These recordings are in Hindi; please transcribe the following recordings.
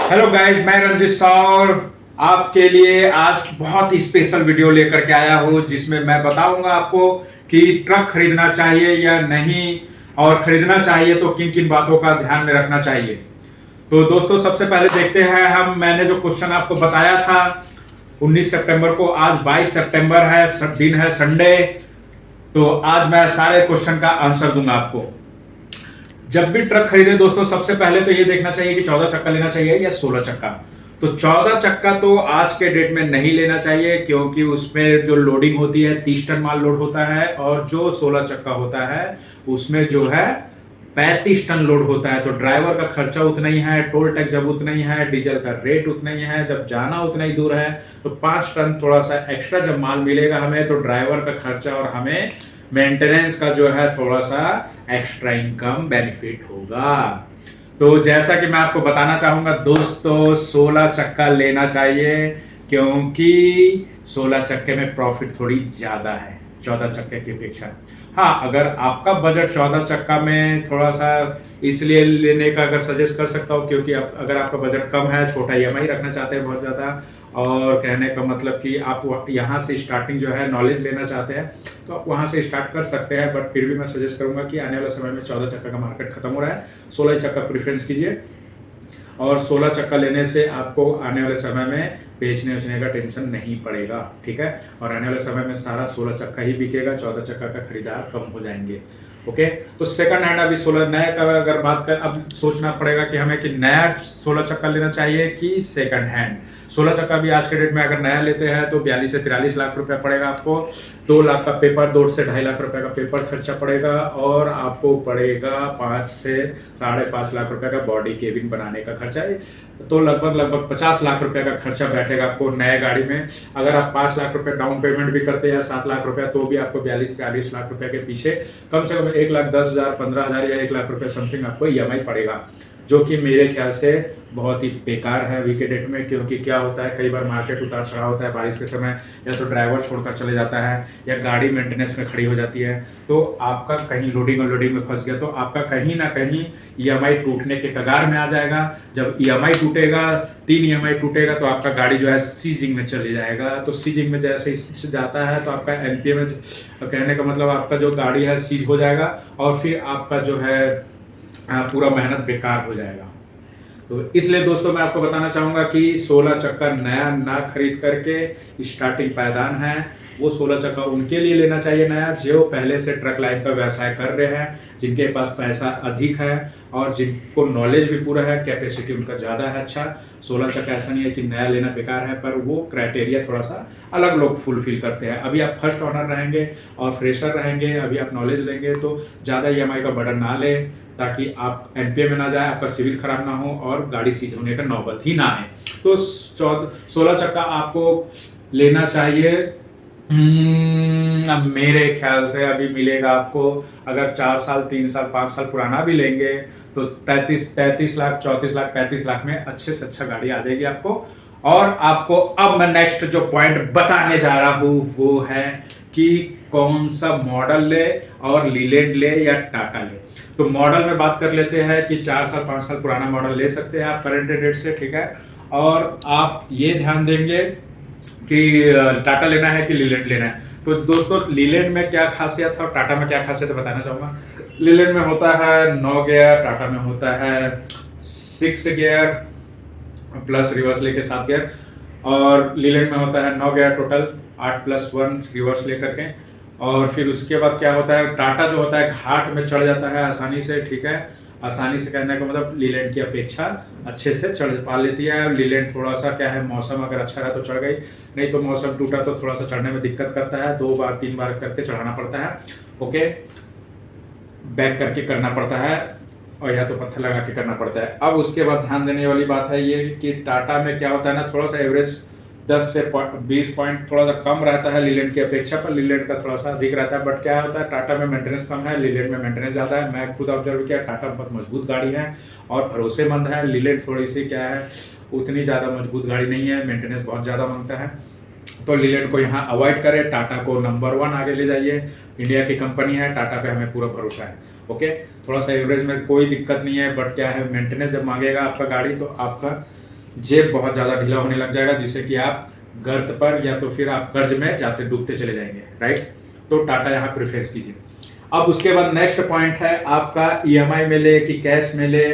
हेलो गाइस, मैं रंजित सौर आपके लिए आज बहुत ही स्पेशल वीडियो लेकर के आया हूँ जिसमें मैं बताऊंगा आपको कि ट्रक खरीदना चाहिए या नहीं, और खरीदना चाहिए तो किन किन बातों का ध्यान में रखना चाहिए। तो दोस्तों, सबसे पहले देखते हैं मैंने जो क्वेश्चन आपको बताया था 19 सितंबर को, आज 22 सितंबर है, दिन है संडे। तो आज मैं सारे क्वेश्चन का आंसर दूंगा आपको। जब भी ट्रक खरीदे दोस्तों, सबसे पहले तो ये देखना चाहिए कि 14 चक्का लेना चाहिए या 16 चक्का। तो 14 चक्का तो आज के डेट में नहीं लेना चाहिए, क्योंकि उसमें जो लोडिंग होती है 30 टन माल लोड होता है, और जो 16 चक्का होता है उसमें जो है 35 टन लोड होता है। तो ड्राइवर का खर्चा उतना ही है, टोल टैक्स जब उतना ही है, डीजल का रेट उतना ही है, जब जाना उतना ही दूर है, तो 5 टन थोड़ा सा एक्स्ट्रा जब माल मिलेगा हमें, तो ड्राइवर का खर्चा और हमें मेंटेनेंस का जो है थोड़ा सा एक्स्ट्रा इनकम बेनिफिट होगा। तो जैसा कि मैं आपको बताना चाहूंगा दोस्तों, 16 चक्का लेना चाहिए, क्योंकि 16 चक्के में प्रॉफिट थोड़ी ज्यादा है 14 चक्के की अपेक्षा। हाँ, अगर आपका बजट 14 चक्का में थोड़ा सा इसलिए लेने का अगर सजेस्ट कर सकता हूँ, क्योंकि अगर आपका बजट कम है, छोटा ईएमआई रखना चाहते हैं बहुत ज़्यादा, और कहने का मतलब कि आप यहाँ से स्टार्टिंग जो है नॉलेज लेना चाहते हैं, तो आप वहाँ से स्टार्ट कर सकते हैं। बट फिर भी मैं सजेस्ट करूँगा कि आने वाले समय में 14 चक्का का मार्केट खत्म हो रहा है, 16 चक्का प्रेफरेंस कीजिए। और 16 चक्का लेने से आपको आने वाले समय में बेचने उचने का टेंशन नहीं पड़ेगा, ठीक है। और आने वाले समय में सारा 16 चक्का ही बिकेगा, 14 चक्का का खरीदार कम हो जाएंगे। ओके, तो सेकंड हैंड अभी 16 नए का अगर बात कर, अब सोचना पड़ेगा कि हमें कि नया 16 चक्का लेना चाहिए कि सेकंड हैंड। 16 चक्का भी आज के डेट में अगर नया लेते हैं तो 42 से 43 लाख रुपया पड़ेगा आपको। 2 लाख का पेपर, 2 से 2.5 लाख रुपए का पेपर खर्चा पड़ेगा, और आपको पड़ेगा 5 से 5.5 लाख रुपए का बॉडी केबिन बनाने का खर्चा है। तो लगभग 50 लाख रुपए का खर्चा बैठेगा आपको नए गाड़ी में। अगर आप 5 लाख रुपए डाउन पेमेंट भी करते हैं, 7 लाख रुपया, तो भी आपको 42 लाख रुपए के पीछे कम से कम 1,10,000, 15,000 या 1 लाख रुपए समथिंग आपको ईएमआई पड़ेगा, जो कि मेरे ख्याल से बहुत ही बेकार है अभी के डेट में। क्योंकि क्या होता है, कई बार मार्केट उतार चढ़ाव होता है बारिश के समय, या तो ड्राइवर छोड़कर चले जाता है, या गाड़ी मेंटेनेंस में खड़ी हो जाती है, तो आपका कहीं लोडिंग और लोडिंग में फंस गया तो आपका कहीं ना कहीं ईएमआई टूटने के कगार में आ जाएगा। जब ईएमआई टूटेगा, 3 ईएमआई टूटेगा, तो आपका गाड़ी जो है सीजिंग में चली जाएगा। तो सीजिंग में जैसे ही जाता है तो आपका एनपीए में, कहने का मतलब आपका जो गाड़ी है सीज हो जाएगा, और फिर आपका जो है पूरा मेहनत बेकार हो जाएगा। तो इसलिए दोस्तों, मैं आपको बताना चाहूंगा कि 16 चक्का नया ना खरीद करके स्टार्टिंग पायदान है वो 16 चक्का उनके लिए लेना चाहिए नया, जो पहले से ट्रक लाइन का व्यवसाय कर रहे हैं, जिनके पास पैसा अधिक है और जिनको नॉलेज भी पूरा है, कैपेसिटी उनका ज़्यादा है। अच्छा, 16 चक्का ऐसा नहीं है कि नया लेना बेकार है, पर वो क्राइटेरिया थोड़ा सा अलग लोग फुलफिल करते हैं। अभी आप फर्स्ट ऑनर रहेंगे और फ्रेशर रहेंगे, अभी आप नॉलेज लेंगे, तो ज़्यादा ईएमआई का बर्डन ना लें, ताकि आप एनपीए में ना जाए, आपका सिविल खराब ना हो और गाड़ी सीज होने का नौबत ही ना आए। तो 16 चक्का आपको लेना चाहिए। अब मेरे ख्याल से अभी मिलेगा आपको, अगर 4 साल, 3 साल, 5 साल पुराना भी लेंगे तो 33 लाख, 34 लाख, 35 लाख में अच्छे से अच्छा गाड़ी आ जाएगी आपको। और आपको अब मैं नेक्स्ट जो पॉइंट बताने जा रहा हूं वो है कि कौन सा मॉडल ले, और लीलैंड ले या टाटा ले। तो मॉडल में बात कर लेते हैं कि 4 साल, 5 साल पुराना मॉडल ले सकते हैं आप करंट डेट से, ठीक है। और आप ये ध्यान देंगे कि टाटा लेना है कि लीलैंड लेना है। तो दोस्तों, लीलैंड में क्या खासियत है और टाटा में क्या खासियत है बताना चाहूंगा। लीलैंड में होता है 9 गियर, टाटा में होता है 6 गियर प्लस रिवर्स लेके 7 गियर, और लीलैंड में होता है 9 गियर टोटल, 8+1 रिवर्स लेकर के। और फिर उसके बाद क्या होता है, टाटा जो होता है घाट में चढ़ जाता है आसानी से, ठीक है। आसानी से कहने का मतलब लीलैंड की अपेक्षा अच्छे से चढ़ पा लेती है। लीलैंड थोड़ा सा क्या है, मौसम अगर अच्छा रहा तो चढ़ गई, नहीं तो मौसम टूटा तो थोड़ा सा चढ़ने में दिक्कत करता है, 2 बार 3 बार करके चढ़ाना पड़ता है। ओके, बैक करके करना पड़ता है, और या तो पत्थर लगा के करना पड़ता है। अब उसके बाद ध्यान देने वाली बात है ये कि टाटा में क्या होता है ना, थोड़ा सा एवरेज 10 से 20 पॉइंट थोड़ा सा कम रहता है लीलैंड की अपेक्षा, पर लीलैंड का थोड़ा सा अधिक रहता है। बट क्या होता है, टाटा में मेंटेनेंस कम है, लीलैंड में मेंटेनेंस ज़्यादा है। मैं खुद ऑब्जर्व किया, टाटा बहुत मजबूत गाड़ी है और भरोसेमंद है। लीलैंड थोड़ी सी क्या है, उतनी ज़्यादा मजबूत गाड़ी नहीं है, मेंटेनेंस बहुत ज़्यादा मांगता है। तो लीलैंड को यहाँ अवॉइड करें, टाटा को नंबर 1 आगे ले जाइए। इंडिया की कंपनी है, टाटा पे हमें पूरा भरोसा है। ओके, थोड़ा सा एवरेज में कोई दिक्कत नहीं है, बट क्या है, मेंटेनेंस जब मांगेगा आपका गाड़ी तो आपका जेब बहुत ज़्यादा ढीला होने लग जाएगा, जिससे कि आप गर्त पर या तो फिर आप कर्ज में जाते डूबते चले जाएंगे, राइट। तो टाटा यहाँ प्रेफरेंस कीजिए। अब उसके बाद नेक्स्ट पॉइंट है आपका ईएमआई में ले कि कैश में ले,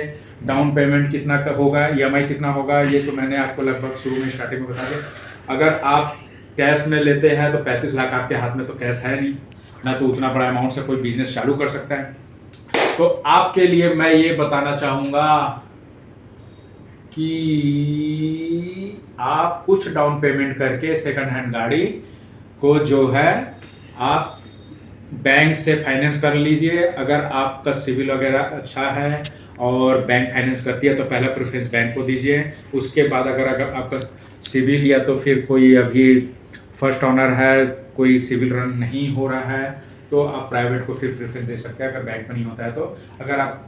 डाउन पेमेंट कितना का होगा, ईएमआई कितना होगा, ये तो मैंने आपको लगभग शुरू में स्टार्टिंग में बता दिया। अगर आप कैश में लेते हैं तो 35 लाख आपके हाथ में तो कैश है नहीं, ना तो उतना बड़ा अमाउंट से कोई बिजनेस चालू कर सकता है। तो आपके लिए मैं ये बताना चाहूंगा कि आप कुछ डाउन पेमेंट करके सेकंड हैंड गाड़ी को जो है आप बैंक से फाइनेंस कर लीजिए। अगर आपका सिविल वगैरह अच्छा है और बैंक फाइनेंस करती है तो पहला प्रेफरेंस बैंक को दीजिए। उसके बाद अगर आपका सिविल या तो फिर कोई अभी फर्स्ट ऑनर है, कोई सिविल रन नहीं हो रहा है, तो आप प्राइवेट को फिर प्रेफरेंस दे सकते हैं अगर बैंक में नहीं होता है तो। अगर आप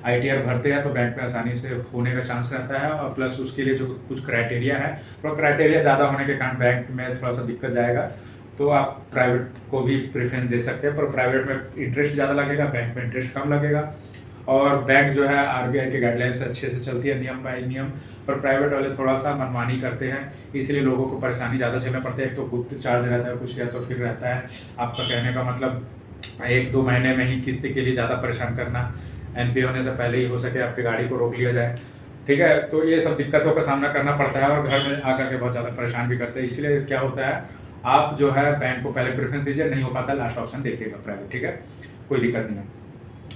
ITR भरते हैं तो बैंक में आसानी से होने का चांस रहता है, और प्लस उसके लिए जो कुछ क्राइटेरिया है, तो क्राइटेरिया ज़्यादा होने के कारण बैंक में थोड़ा सा दिक्कत जाएगा, तो आप प्राइवेट को भी प्रेफरेंस दे सकते हैं। पर प्राइवेट में इंटरेस्ट ज़्यादा लगेगा, बैंक में इंटरेस्ट कम लगेगा, और बैंक जो है RBI के गाइडलाइंस से अच्छे से चलती है, नियम बाय नियम। पर प्राइवेट वाले थोड़ा सा मनमानी करते हैं, इसलिए लोगों को परेशानी ज़्यादा झेलना पड़ता है। एक तो गुप्त चार्ज रहता है कुछ, या तो फिर रहता है आपका कहने का मतलब 1-2 महीने में ही किस्त के लिए ज़्यादा परेशान करना, NPA होने से पहले ही हो सके आपकी गाड़ी को रोक लिया जाए, ठीक है। तो ये सब दिक्कतों का सामना करना पड़ता है, और घर में आकर के बहुत ज़्यादा परेशान भी करते हैं। इसलिए क्या होता है, आप जो है बैंक को पहले प्रेफरेंस दीजिए, नहीं हो पाता लास्ट ऑप्शन देखिएगा प्राइवेट, ठीक है, कोई दिक्कत नहीं है।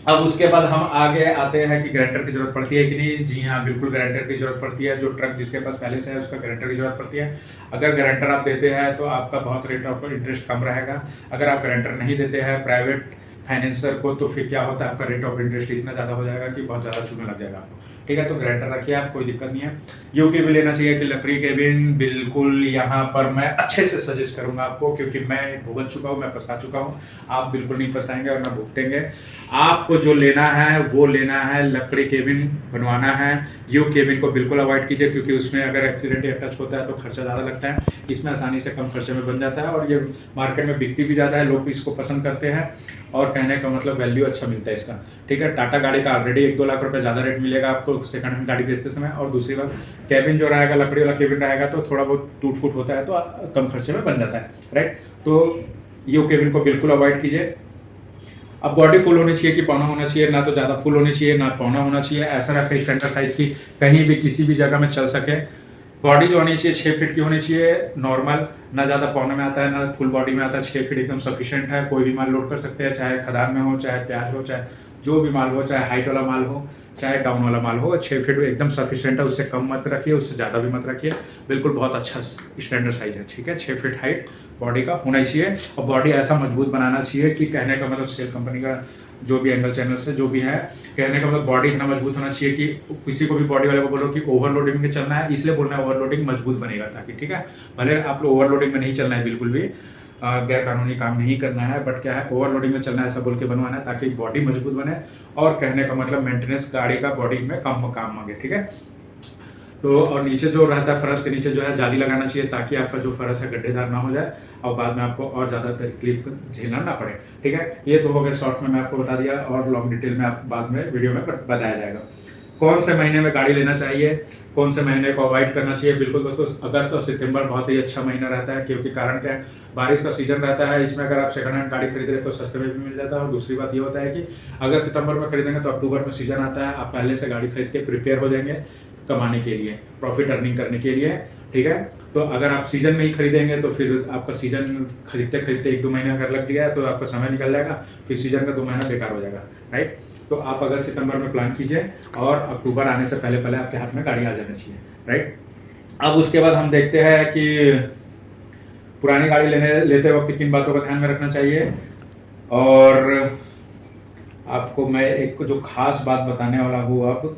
अब उसके बाद हम आगे आते हैं कि गारंटर की जरूरत पड़ती है कि नहीं। जी हाँ, बिल्कुल गारंटर की जरूरत पड़ती है। जो ट्रक जिसके पास पहले से है उसका गारंटर की जरूरत पड़ती है। अगर गारंटर आप देते हैं तो आपका बहुत रेट ऑफ इंटरेस्ट कम रहेगा। अगर आप गारंटर नहीं देते हैं प्राइवेट फाइनेंसर को, तो फिर क्या होता है, आपका रेट ऑफ इंटरेस्ट इतना ज़्यादा हो जाएगा कि बहुत ज़्यादा चुने लग जाएगा आपको, ठीक है। तो गारंटर रखिए आप, कोई दिक्कत नहीं है। यूके भी लेना चाहिए कि लकड़ी केबिन, बिल्कुल यहाँ पर मैं अच्छे से सजेस्ट करूंगा आपको, क्योंकि मैं भुगत चुका हूँ, मैं पछता चुका हूँ। आप बिल्कुल नहीं पछताएंगे और ना भुगतेंगे। आपको जो लेना है वो लेना है, लकड़ी केबिन बनवाना है। यू केबिन को बिल्कुल अवॉइड कीजिए, क्योंकि उसमें अगर एक्सीडेंट या टच होता है तो खर्चा ज़्यादा लगता है। इसमें आसानी से कम खर्चे में बन जाता है, और ये मार्केट में बिकती भी ज़्यादा है, लोग भी इसको पसंद करते हैं, और कहने का मतलब वैल्यू अच्छा मिलता है इसका, ठीक है। टाटा गाड़ी का ऑलरेडी 1-2 लाख रुपए ज़्यादा रेट मिलेगा आपको सेकंड हैंड गाड़ी बेचते समय। और दूसरी बात, कैबिन जो रहेगा, लकड़ी वाला केबिन रहेगा, तो थोड़ा बहुत टूट फूट होता है तो कम खर्चे में बन जाता है, राइट। तो यू केबिन को बिल्कुल अवॉइड कीजिए। अब बॉडी फुल होनी चाहिए कि पौना होना चाहिए, ना तो ज़्यादा फुल होनी चाहिए ना पौना होना चाहिए। ऐसा रखें स्टैंडर्ड साइज की, कहीं भी किसी भी जगह में चल सके। बॉडी जो होनी चाहिए 6 फीट की होनी चाहिए नॉर्मल, ना ज़्यादा पौने में आता है ना फुल बॉडी में आता है। 6 फीट एकदम सफिशिएंट है, कोई भी माल लोड कर सकते हैं, चाहे खदान में हो, चाहे प्याज हो, चाहे जो भी माल हो, चाहे हाइट वाला माल हो, चाहे डाउन वाला माल हो। 6 फीट एकदम सफिशिएंट है, उससे कम मत रखिए, उससे ज़्यादा भी मत रखिए। बिल्कुल बहुत अच्छा स्टैंडर्ड साइज है, ठीक है। 6 फीट हाइट बॉडी का होना चाहिए, और बॉडी ऐसा मजबूत बनाना चाहिए कि कहने का मतलब सेल कंपनी का जो भी एंगल चैनल से जो भी है, कहने का मतलब बॉडी इतना मजबूत होना चाहिए कि किसी को भी बॉडी वाले को बोलो कि ओवरलोडिंग में चलना है, इसलिए बोलना है ओवरलोडिंग मजबूत बनेगा ताकि, ठीक है। भले आप लोग ओवरलोडिंग में नहीं चलना है, बिल्कुल भी गैर कानूनी काम नहीं करना है, बट क्या है ओवरलोडिंग में चलना है ऐसा बोल के बनवाना है ताकि बॉडी मजबूत बने, और कहने का मतलब मेंटेनेंस गाड़ी का बॉडी में कम काम मांगे, ठीक है। तो और नीचे जो रहता है फर्श के नीचे जो है जाली लगाना चाहिए, ताकि आपका जो फर्श है गड्ढेदार ना हो जाए और बाद में आपको और ज़्यादा तकलीफ झेलना ना पड़े, ठीक है। ये तो हो गया शॉर्ट में मैं आपको बता दिया, और लॉन्ग डिटेल में आप बाद में वीडियो में बताया जाएगा। कौन से महीने में गाड़ी लेना चाहिए, कौन से महीने को अवॉइड करना चाहिए। बिल्कुल दोस्तों, अगस्त और सितंबर बहुत ही अच्छा महीना रहता है, क्योंकि कारण क्या है, बारिश का सीजन रहता है। इसमें अगर आप सेकंड हैंड गाड़ी खरीद रहे तो सस्ते में भी मिल जाता है। और दूसरी बात ये होता है कि अगर सितंबर में खरीदेंगे तो अक्टूबर में सीजन आता है, आप पहले से गाड़ी खरीद के प्रिपेयर हो जाएंगे कमाने के लिए, प्रॉफिट अर्निंग करने के लिए, ठीक है। तो अगर आप सीजन में ही खरीदेंगे तो फिर आपका सीजन खरीदते खरीदते 1-2 महीने अगर लग गया तो आपका समय निकल जाएगा, फिर सीजन का 2 महीना बेकार हो जाएगा, राइट। तो आप अगस्त सितंबर में प्लान कीजिए, और अक्टूबर आने से पहले पहले आपके हाथ में गाड़ी आ जानी चाहिए, राइट। अब उसके बाद हम देखते हैं कि पुरानी गाड़ी लेते वक्त किन बातों का ध्यान में रखना चाहिए। और आपको मैं एक जो खास बात बताने वाला हूँ अब,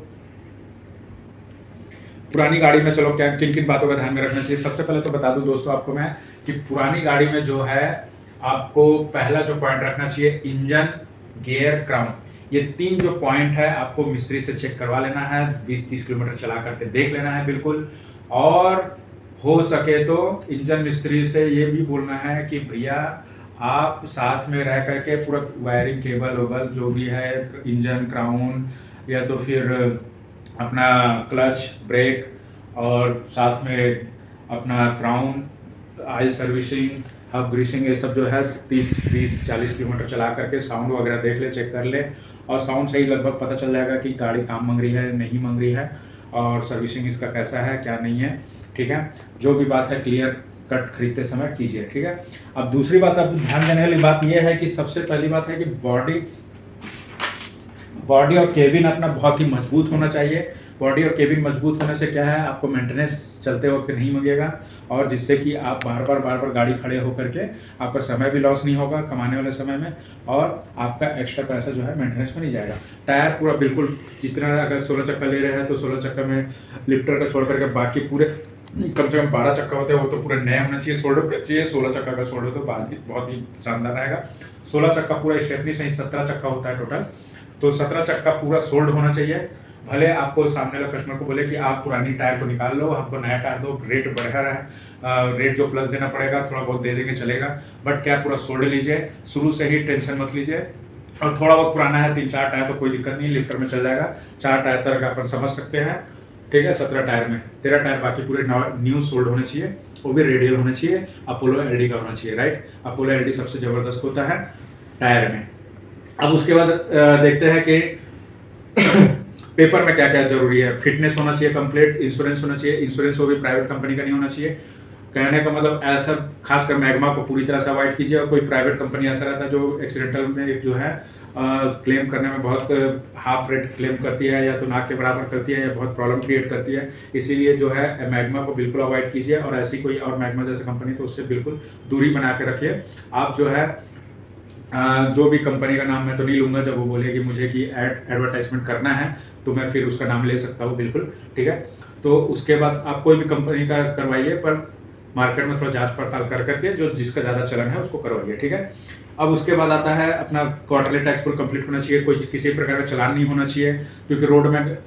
पुरानी गाड़ी में चलो क्या किन किन बातों का ध्यान में रखना चाहिए। सबसे पहले तो बता दूं दोस्तों आपको मैं कि पुरानी गाड़ी में जो है आपको पहला जो पॉइंट रखना चाहिए, इंजन, गियर, क्राउन, ये 3 जो पॉइंट है आपको मिस्त्री से चेक करवा लेना है। 20-30 किलोमीटर चला करके देख लेना है बिल्कुल। और हो सके तो इंजन मिस्त्री से ये भी बोलना है कि भैया आप साथ में रह करके पूरा वायरिंग केबल वेबल जो भी है, इंजन, क्राउन, या तो फिर अपना क्लच, ब्रेक और साथ में अपना crown oil servicing, hub greasing, ये सब जो है 30-40 किलोमीटर चला करके साउंड वगैरह देख ले, चेक कर ले, और साउंड से ही लगभग पता चल जाएगा कि गाड़ी काम मांग रही है नहीं मांग रही है, और सर्विसिंग इसका कैसा है क्या नहीं है। ठीक है, जो भी बात है क्लियर कट खरीदते समय कीजिए। ठीक है, अब दूसरी बात अब ध्यान देने वाली बात यह है कि सबसे पहली बात है कि बॉडी और केबिन अपना बहुत ही मजबूत होना चाहिए। बॉडी और केबिन मजबूत होने से क्या है, आपको मेंटेनेंस चलते वक्त नहीं मांगेगा, और जिससे कि आप बार बार गाड़ी खड़े होकर के आपका समय भी लॉस नहीं होगा कमाने वाले समय में, और आपका एक्स्ट्रा पैसा जो है मेंटेनेंस में नहीं जाएगा। टायर पूरा बिल्कुल, जितना अगर 16 चक्का ले रहे हैं तो 16 चक्का में लिफ्टर का छोड़ करके बाकी पूरे कम से कम 12 चक्का होते हैं वो तो पूरे नए होना चाहिए, शोल्डर चाहिए। 16 चक्का का शोल्डर तो बहुत ही शानदार रहेगा। 16 चक्का पूरा स्टेपनी सही 17 चक्का होता है टोटल, तो 17 चक्का पूरा सोल्ड होना चाहिए। भले आपको सामने वाला कस्टमर को बोले कि आप पुरानी टायर को निकाल लो, हमको नया टायर दो, रेट बढ़ा रहा है, रेट जो प्लस देना पड़ेगा थोड़ा बहुत दे देंगे चलेगा, बट क्या पूरा सोल्ड लीजिए, शुरू से ही टेंशन मत लीजिए। और थोड़ा बहुत पुराना है 3-4 टायर तो कोई दिक्कत नहीं, लिफ्टर में चल जाएगा, 4 टायर तक अपन समझ सकते हैं। ठीक है, 17 टायर में 13 टायर बाकी पूरे न्यू सोल्ड होने चाहिए, वो भी रेडियल होने चाहिए, अपोलो एलडी का होना चाहिए। राइट, अपोलो एलडी सबसे जबरदस्त होता है टायर में। अब उसके बाद देखते हैं कि पेपर में क्या क्या जरूरी है। फिटनेस होना चाहिए कंप्लीट, इंश्योरेंस होना चाहिए, इंश्योरेंस वो भी प्राइवेट कंपनी का नहीं होना चाहिए। कहने का मतलब ऐसा, खासकर मैग्मा को पूरी तरह से अवॉइड कीजिए, और कोई प्राइवेट कंपनी ऐसा रहता है जो एक्सीडेंटल में जो है क्लेम करने में बहुत हाफ रेट क्लेम करती है, या तो नाक के बराबर करती है, या बहुत प्रॉब्लम क्रिएट करती है। इसीलिए जो है मैग्मा को बिल्कुल अवॉइड कीजिए, और ऐसी कोई और मैग्मा जैसे कंपनी तो उससे बिल्कुल दूरी बना के रखिए। आप जो है जो भी कंपनी का नाम मैं तो नहीं लूंगा, जब वो बोलेगी मुझे कि एडवर्टाइजमेंट करना है तो मैं फिर उसका नाम ले सकता हूँ बिल्कुल। ठीक है, तो उसके बाद आप कोई भी कंपनी का करवाइए, पर मार्केट में थोड़ा जांच पड़ताल कर करके जो जिसका ज़्यादा चलन है उसको करवाइए। ठीक है, अब उसके बाद आता है अपना क्वार्टरली टैक्स पूरा कंप्लीट होना चाहिए, कोई किसी प्रकार का चालान नहीं होना चाहिए, क्योंकि रोड में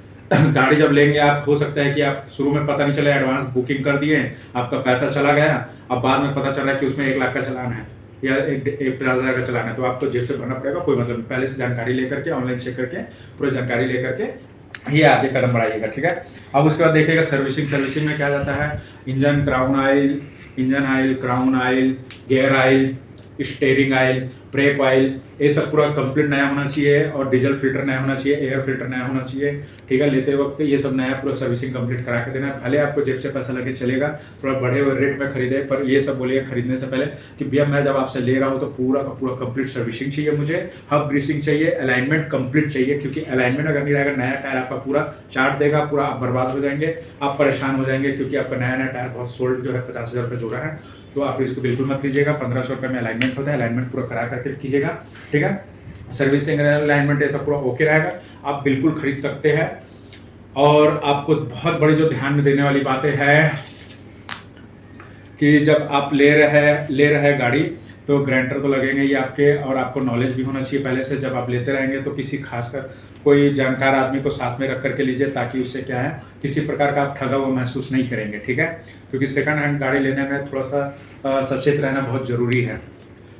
गाड़ी जब लेंगे आप, हो सकता है कि आप शुरू में पता नहीं चले, एडवांस बुकिंग कर दिए, आपका पैसा चला गया, अब बाद में पता चला कि उसमें 1 लाख का चालान है या 50,000 का चलान है, तो आपको जेब से भरना पड़ेगा। कोई मतलब नहीं, पहले से जानकारी लेकर के, ऑनलाइन चेक करके पूरी जानकारी लेकर के ये आगे कदम बढ़ाइएगा। ठीक है, अब उसके बाद देखिएगा सर्विसिंग में क्या जाता है, engine oil, crown oil, gear oil, steering oil, brake oil, ये सब पूरा कंप्लीट नया होना चाहिए, और डीजल फिल्टर नया होना चाहिए, एयर फिल्टर नया होना चाहिए। ठीक है, लेते वक्त ये सब नया पूरा सर्विसिंग कंप्लीट करा के देना है। भले आपको जेब से पैसा लगे चलेगा, थोड़ा बढ़े हुए रेट में खरीदे, पर ये सब बोलिए खरीदने से पहले कि भैया मैं जब आपसे ले रहा हूँ तो पूरा का पूरा कंप्लीट सर्विसिंग चाहिए, मुझे हब ग्रीसिंग चाहिए, अलाइनमेंट कंप्लीट चाहिए, क्योंकि अलाइनमेंट अगर नहीं रहेगा नया टायर आपका पूरा चाट देगा, पूरा आप बर्बाद हो जाएंगे, आप परेशान हो जाएंगे, क्योंकि आपका नया टायर बहुत सोल्ड जो है 50,000 रुपये जोड़ा है, तो आप इसको बिल्कुल मत लीजिएगा। 1500 रुपये में अलाइनमेंट होता है, अलाइनमेंट पूरा करा करके कीजिएगा। ठीक है, सर्विसिंग अलाइनमेंट ऐसा पूरा ओके रहेगा, आप बिल्कुल खरीद सकते हैं। और आपको बहुत बड़ी जो ध्यान में देने वाली बातें हैं कि जब आप ले रहे गाड़ी, तो गारंटर तो लगेंगे ही आपके, और आपको नॉलेज भी होना चाहिए पहले से। जब आप लेते रहेंगे तो किसी खासकर कोई जानकार आदमी को साथ में रख करके लीजिए, ताकि उससे क्या है किसी प्रकार का आप ठगा हुआ महसूस नहीं करेंगे। ठीक है, क्योंकि सेकंड हैंड गाड़ी लेने में थोड़ा सा सचेत रहना बहुत ज़रूरी है।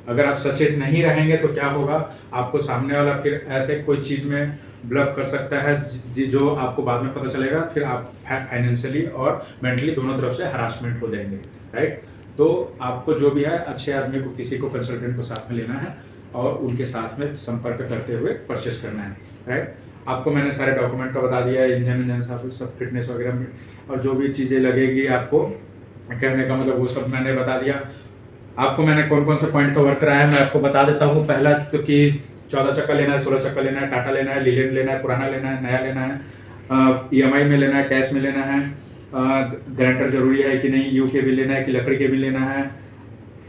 अगर आप सचेत नहीं रहेंगे तो क्या होगा, आपको सामने वाला फिर ऐसे कोई चीज़ में ब्लफ कर सकता है जो आपको बाद में पता चलेगा, फिर आप फाइनेंशियली और मेंटली दोनों तरफ से हरासमेंट हो जाएंगे। राइट, तो आपको जो भी है अच्छे आदमी को, किसी को, कंसल्टेंट को साथ में लेना है, और उनके साथ में संपर्क करते हुए परचेस करना है। राइट, आपको मैंने सारे डॉक्यूमेंट का बता दिया है, इंजन सब फिटनेस वगैरह में, और जो भी चीज़ें लगेगी आपको, कहने का मतलब वो सब मैंने बता दिया। आपको मैंने कौन कौन से पॉइंट कवर कराया है मैं आपको बता देता हूँ। पहला तो कि 14 चक्का लेना है, 16 चक्का लेना है, टाटा लेना है, लीलैंड लेना है, पुराना लेना है, नया लेना है, EMI में लेना है, कैश में लेना है, गारंटर जरूरी है कि नहीं, यू के भी लेना है कि लकड़ी के भी लेना है,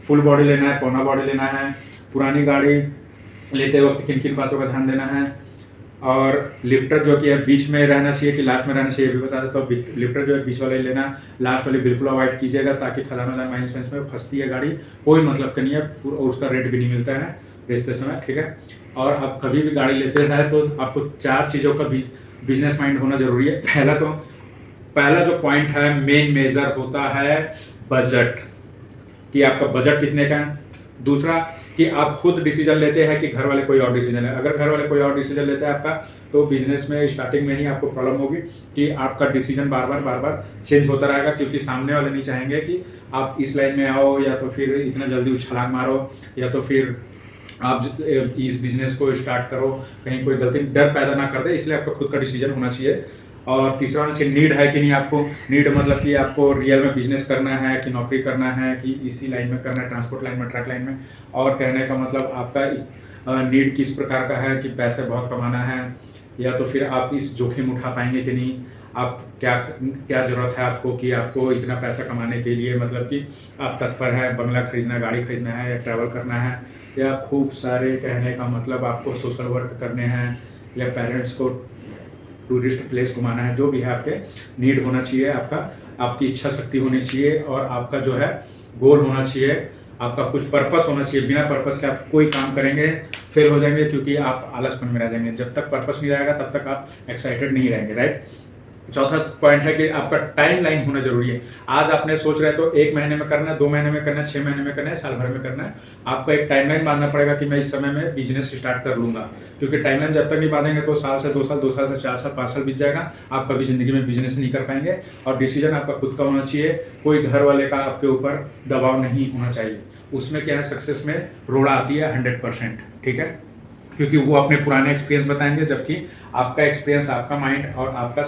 फुल बॉडी लेना है, पौना बॉडी लेना है, पुरानी गाड़ी लेते वक्त किन किन बातों का ध्यान देना है, और लिफ्टर जो कि है बीच में रहना चाहिए कि लास्ट में रहना चाहिए भी बता देता हूँ। लिफ्टर जो है बीच वाला ही लेना, लास्ट वाली बिल्कुल अवॉइड कीजिएगा, ताकि खदान वाला माइनस में फंसती है गाड़ी, कोई मतलब का नहीं है, और उसका रेट भी नहीं मिलता है बेचते समय। ठीक है, और आप कभी भी गाड़ी लेते हैं तो आपको 4 चीज़ों का बिजनेस माइंड होना जरूरी है। पहला जो पॉइंट है, मेन मेजर होता है बजट, कि आपका बजट कितने का है। दूसरा कि आप खुद डिसीजन लेते हैं कि घर वाले कोई और डिसीजन है। अगर घर वाले कोई और डिसीजन लेते हैं आपका, तो बिजनेस में स्टार्टिंग में ही आपको प्रॉब्लम होगी कि आपका डिसीजन बार बार चेंज होता रहेगा, क्योंकि सामने वाले नहीं चाहेंगे कि आप इस लाइन में आओ, या तो फिर इतना जल्दी उछलांग मारो, या तो फिर आप इस बिजनेस को स्टार्ट करो, कहीं कोई गलती डर पैदा ना कर दे। इसलिए आपका खुद का डिसीजन होना चाहिए। और तीसरा होना चाहिए नीड है कि नहीं आपको। नीड मतलब कि आपको रियल में बिजनेस करना है कि नौकरी करना है, कि इसी लाइन में करना है, ट्रांसपोर्ट लाइन में, ट्रक लाइन में। और कहने का मतलब आपका नीड किस प्रकार का है, कि पैसे बहुत कमाना है, या तो फिर आप इस जोखिम उठा पाएंगे कि नहीं। आप क्या ज़रूरत है आपको, कि आपको इतना पैसा कमाने के लिए मतलब कि आप तत्पर है, बंगला खरीदना, गाड़ी खरीदना है, या ट्रैवल करना है, या खूब सारे, कहने का मतलब आपको सोशल वर्क करने हैं, या पेरेंट्स को टूरिस्ट प्लेस घुमाना है। जो भी है आपके नीड होना चाहिए, आपकी इच्छा शक्ति होनी चाहिए, और आपका जो है गोल होना चाहिए, आपका कुछ पर्पस होना चाहिए। बिना पर्पस के आप कोई काम करेंगे फेल हो जाएंगे, क्योंकि आप आलसपन में रह जाएंगे। जब तक पर्पस नहीं रहेगा तब तक आप एक्साइटेड नहीं रहेंगे, राइट। चौथा पॉइंट है कि आपका टाइम लाइन होना जरूरी है। आज आपने सोच रहे तो 1 महीने में करना है, 2 महीने में करना है, 6 महीने में करना है, साल भर में करना है। आपको एक टाइमलाइन बांधना पड़ेगा कि मैं इस समय में बिजनेस स्टार्ट कर लूंगा, क्योंकि टाइमलाइन जब तक नहीं बांधेंगे तो साल से 2 साल, 2 साल से 4 साल, 5 साल बीत जाएगा, आप कभी जिंदगी में बिजनेस नहीं कर पाएंगे। और डिसीजन आपका खुद का होना चाहिए, कोई घर वाले का आपके ऊपर दबाव नहीं होना चाहिए। उसमें क्या है, सक्सेस में रोड़ा आती है 100%, ठीक है, क्योंकि वो अपने पुराने एक्सपीरियंस बताएंगे, जबकि आपका एक्सपीरियंस, आपका माइंड और आपका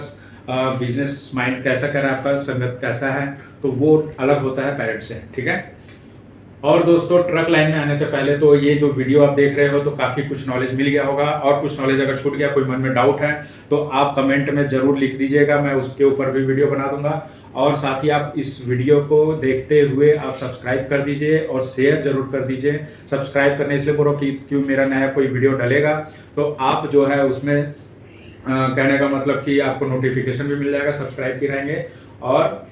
बिजनेस माइंड कैसा कर रहा है, आपका संगत कैसा है, तो वो अलग होता है पेरेंट्स से, ठीक है। और दोस्तों, ट्रक लाइन में आने से पहले तो ये जो वीडियो आप देख रहे हो तो काफ़ी कुछ नॉलेज मिल गया होगा, और कुछ नॉलेज अगर छूट गया, कोई मन में डाउट है तो आप कमेंट में ज़रूर लिख दीजिएगा, मैं उसके ऊपर भी वीडियो बना दूंगा। और साथ ही आप इस वीडियो को देखते हुए आप सब्सक्राइब कर दीजिए और शेयर जरूर कर दीजिए। सब्सक्राइब करने इसलिए बोलो कि क्यों मेरा नया कोई वीडियो डलेगा तो आप जो है उसमें कहने का मतलब कि आपको नोटिफिकेशन भी मिल जाएगा, सब्सक्राइब की रहेंगे, और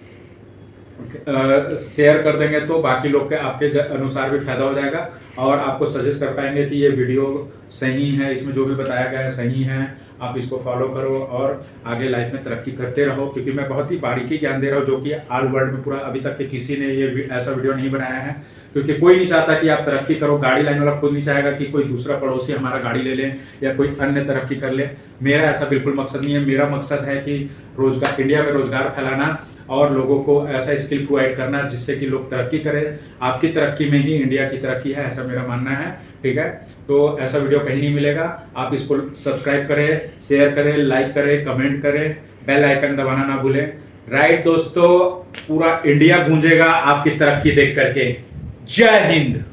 शेयर कर देंगे तो बाकी लोग के आपके अनुसार भी फायदा हो जाएगा, और आपको सजेस्ट कर पाएंगे कि ये वीडियो सही है, इसमें जो भी बताया गया है सही है, आप इसको फॉलो करो और आगे लाइफ में तरक्की करते रहो। क्योंकि मैं बहुत ही बारीकी ज्ञान दे रहा हूँ, जो कि ऑल वर्ल्ड में पूरा अभी तक के किसी ने ये ऐसा वीडियो नहीं बनाया है, क्योंकि कोई नहीं चाहता कि आप तरक्की करो। गाड़ी लाइन वाला खुद नहीं चाहेगा कि कोई दूसरा पड़ोसी हमारा गाड़ी ले ले या कोई अन्य तरक्की कर ले। मेरा ऐसा बिल्कुल मकसद नहीं है। मेरा मकसद है कि रोजगार, इंडिया में रोजगार फैलाना और लोगों को ऐसा स्किल प्रोवाइड करना जिससे कि लोग तरक्की करें। आपकी तरक्की में ही इंडिया की तरक्की है, ऐसा मेरा मानना है, ठीक है। तो ऐसा वीडियो कहीं नहीं मिलेगा। आप इसको सब्सक्राइब करें, शेयर करें, लाइक करें, कमेंट करें, बेल आइकन दबाना ना भूलें। राइट दोस्तों, पूरा इंडिया गूंजेगा आपकी तरक्की देख करके। जय हिंद।